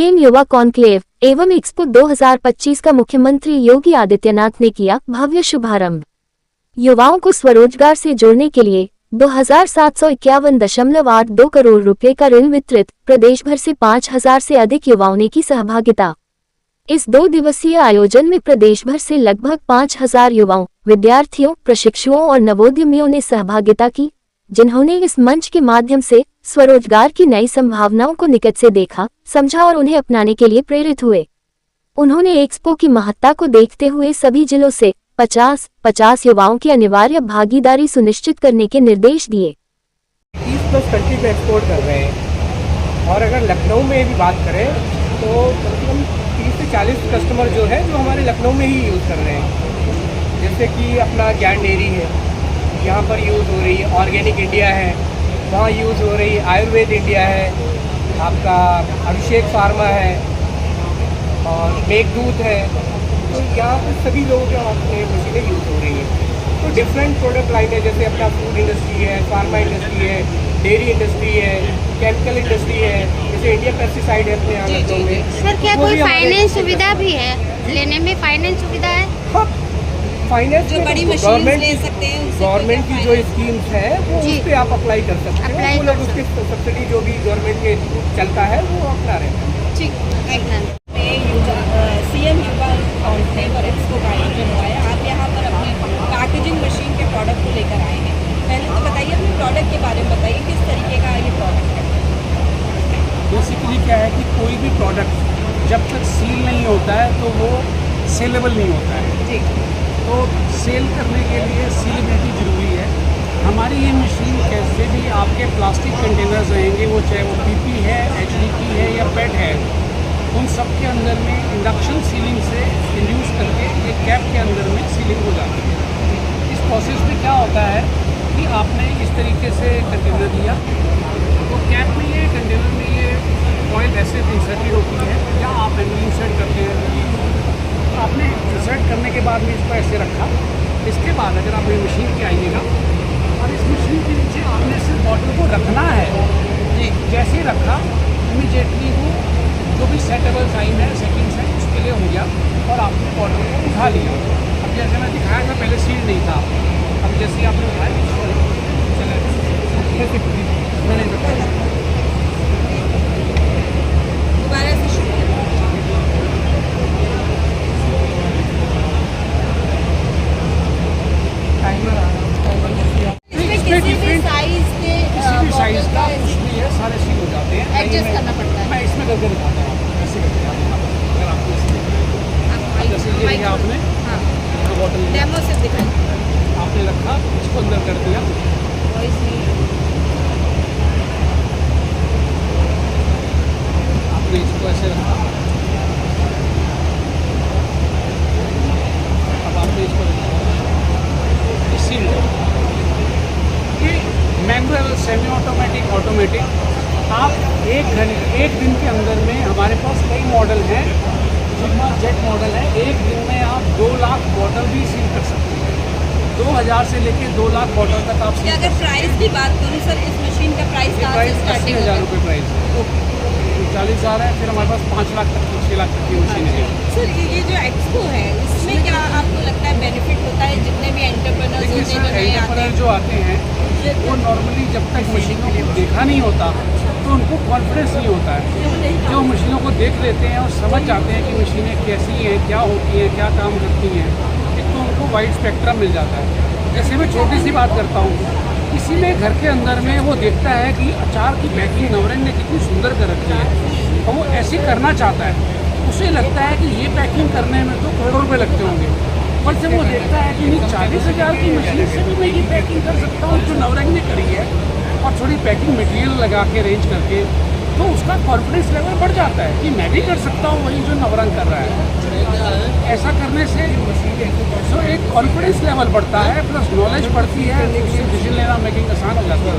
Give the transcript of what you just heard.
PM युवा conclave एवं expo 2025 का मुख्यमंत्री योगी आदित्यनाथ ने किया भव्य शुभारंभ। युवाओं को स्वरोजगार से जोड़ने के लिए 2751.82 करोड़ रुपए का ऋण वितरित, प्रदेश भर से 5000 से अधिक युवाओं ने की सहभागिता। इस 2 दिवसीय आयोजन में प्रदेश भर से लगभग 5000 युवाओं, विद्यार्थियों, प्रशिक्षुओं और नवोद्यमियों ने सहभागिता की, जिन्होंने इस मंच के माध्यम से स्वरोजगार की नई संभावनाओं को निकट से देखा, समझा और उन्हें अपनाने के लिए प्रेरित हुए। उन्होंने एक्सपो की महत्ता को देखते हुए सभी जिलों से 50 युवाओं की अनिवार्य भागीदारी सुनिश्चित करने के निर्देश दिए। 30+ कंट्री में एक्सपोर्ट कर रहे हैं और अगर लखनऊ में भी बात करें तो कम से कम 30 से 40 कस्टमर जो है जो हमारे लखनऊ में ही यूज़ कर रहे हैं। जैसे कि अपना ज्ञान डेयरी है, यहाँ पर यूज़ हो रही है, ऑर्गेनिक इंडिया है वहाँ यूज़ हो रही है, आयुर्वेद इंडिया है, आपका अभिषेक फार्मा है और मेघदूत है। तो यहाँ पर सभी लोगों के अपने मशीनें यूज़ हो रही हैं। तो डिफरेंट प्रोडक्ट लाइन है, जैसे अपना फूड इंडस्ट्री है, फार्मा इंडस्ट्री है, डेयरी इंडस्ट्री है, केमिकल इंडस्ट्री है, जैसे इंडिया पेस्टिसाइड है अपने यहाँ में। सर क्या कोई फाइनेंस सुविधा भी है? लेने में फाइनेंस सुविधा है? हाँ, फाइनेंस जो बड़ी मशीन ले सकते हैं, गवर्नमेंट की जो स्कीम्स है वो उस पर आप अप्लाई कर सकते हैं। वो लोग उसकी सब्सिडी जो भी गवर्नमेंट के चलता है वो अपना रहे हैं। ठीक, सीएम युवा कॉन्क्लेव और एक्सपो का आयोजन हुआ है। आप यहाँ पर अपने पैकेजिंग मशीन के प्रोडक्ट को लेकर आए हैं। पहले तो बताइए अपने प्रोडक्ट के बारे में, बताइए किस तरीके का ये प्रोडक्ट है। बेसिकली क्या है कि कोई भी प्रोडक्ट जब तक सील नहीं होता है तो वो सेलेबल नहीं होता है। ठीक, तो सेल करने के लिए सीलेबिलिटी ज़रूरी है। हमारी ये मशीन कैसे भी आपके प्लास्टिक कंटेनर्स रहेंगे, वो चाहे वो पीपी है, एचडीपी है या पेट है, उन सब के अंदर में इंडक्शन सीलिंग से इंड्यूस करके एक कैप के अंदर में सीलिंग हो जाती है। इस प्रोसेस में क्या होता है कि आपने इस तरीके से कंटेनर दिया तो कैप में ये कंटेनर में ये ऑयल ऐसे इंसर्टेड होती है या आप इंसर्ट करते हैं। आपने इंसर्ट करने के बाद में इसको ऐसे रखा। इसके बाद अगर आप ये मशीन पे आइएगा और इस मशीन के नीचे आपने सिर्फ बॉटल को रखना है। जैसे ही रखा इमीडिएटली वो जो भी सेटेबल टाइम है, सेकंड्स है, उसके लिए हो गया और आपने बॉटल को उठा लिया। अब जैसे मैं दिखाया था पहले सील नहीं था, अब जैसे आपने उठाया चले मैंने बताया दोबारा से शुरू करें। किसी भी साइज के साइज का उसमें ये सारे सील हो जाते हैं, एडजस्ट करना पड़ता है। मैं इसमें करके दिखाता हूँ ऐसे करके अगर आपको जैसे ये लिया आपने बॉटल डेमो से दिखाइए। आपने रखा, इसको अंदर कर दिया, आपने इसको ऐसे रखा, अब आपने इसको सील ये मैनुअल, सेमी ऑटोमेटिक, ऑटोमेटिक। आप एक दिन के अंदर में हमारे पास कई मॉडल हैं। सिग्मा जेट मॉडल है, एक दिन में आप 2 लाख बॉटल भी सील कर सकते हैं। 2000 से लेके 2 लाख बॉटल तक आप। अगर प्राइस की बात करूँ सर, इस मशीन का प्राइस 80,000 रुपये प्राइस है। 40,000 है, फिर हमारे पास 5 लाख तक 6 लाख तक की मशीनें हैं। सर ये जो एक्सपो है इसमें क्या आपको लगता है बेनिफिट होता है? जितने भी एंटरप्रेन्योर्स होते हैं जो आते हैं वो नॉर्मली जब तक मशीनों को देखा नहीं होता तो उनको कॉन्फिडेंस नहीं होता है। जो मशीनों को देख लेते हैं और समझ जाते हैं कि मशीनें कैसी हैं, क्या होती हैं, क्या काम करती हैं, एक तो उनको वाइड स्पेक्ट्रम मिल जाता है। जैसे मैं छोटी सी बात करता हूँ, किसी में घर के अंदर में वो देखता है कि अचार की पैकिंग नवरंग ने कितनी सुंदर कर रखी है और वो ऐसे करना चाहता है। उसे लगता है कि ये पैकिंग करने में तो करोड़ों रुपये लगते होंगे, पर जब वो देखता है कि नहीं 40,000 की मशीन से भी मैं ये पैकिंग कर सकता हूँ जो नवरंग ने करी है, और थोड़ी पैकिंग मटेरियल लगा के अरेंज करके, तो उसका कॉन्फिडेंस लेवल बढ़ जाता है कि मैं भी कर सकता हूँ वही जो नवरंग कर रहा है। ऐसा करने से तो एक कॉन्फिडेंस लेवल बढ़ता है, प्लस नॉलेज बढ़ती है, तो उससे डिसीजन लेना मेकिंग आसान हो जाता है।